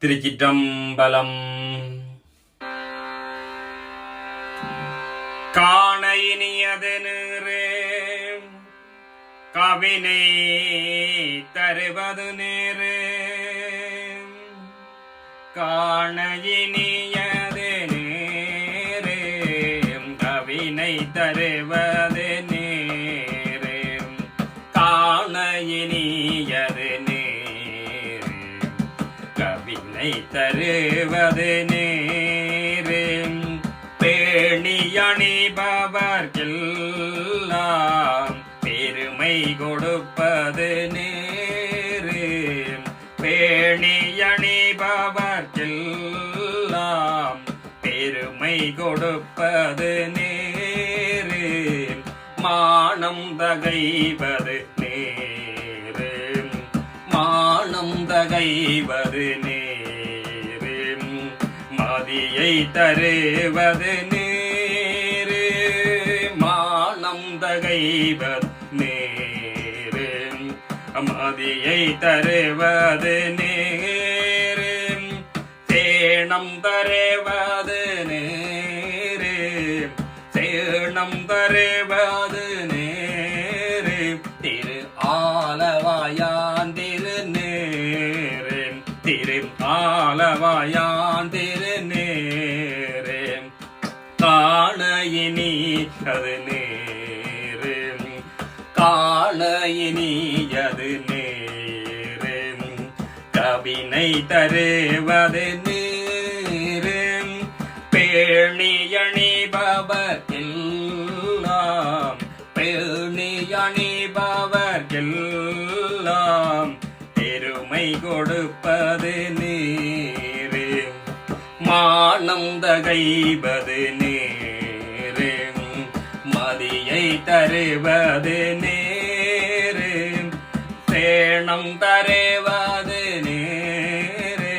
திருச்சிற்றம்பலம். காண இனியது நீரே கவினை தருவது நேரே, காண இனியது நேரே கவினை தருவது நேரே, காண இனியது நேரே கவினை தருவது நேரே, பேணி அணிபவர்க்கெல்லாம் பெருமை கொடுப்பது நேரே, பேணி அணிபவர்க்கெல்லாம் பெருமை கொடுப்பது நேரே, மானம் தகைவது நேரே, மானம் தகைவது நேரே, மதியை தருவது நேரே, மானம் தகைவது நேரே, மதியை தருவது நேரே, சேணம் தருவது நேரே, சேணம் தருவது நேரே, திரு ஆலவாயான் திரு நேரே, திரு ஆலவாயான் திரு நேரே, காண இனி அது நேரே, காண இனியது நேரே, கவினை தருவது நேரே, பேணி அணிபவர்க்கெல்லாம் பேணி அணிபவர்க்கெல்லாம் பெருமை கொடுப்பது நேரே, மானம் தகைவது நேரே, மதியை தருவது நேரே, சேணம் தருவது நேரே,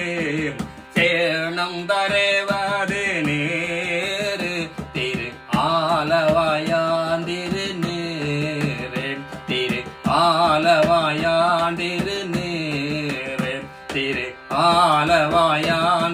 சேணம் தருவது நேரே, திரு ஆலவாயான் திரு நேரே, திரு ஆலவாயான் திரு நேரே, திரு ஆலவாயான்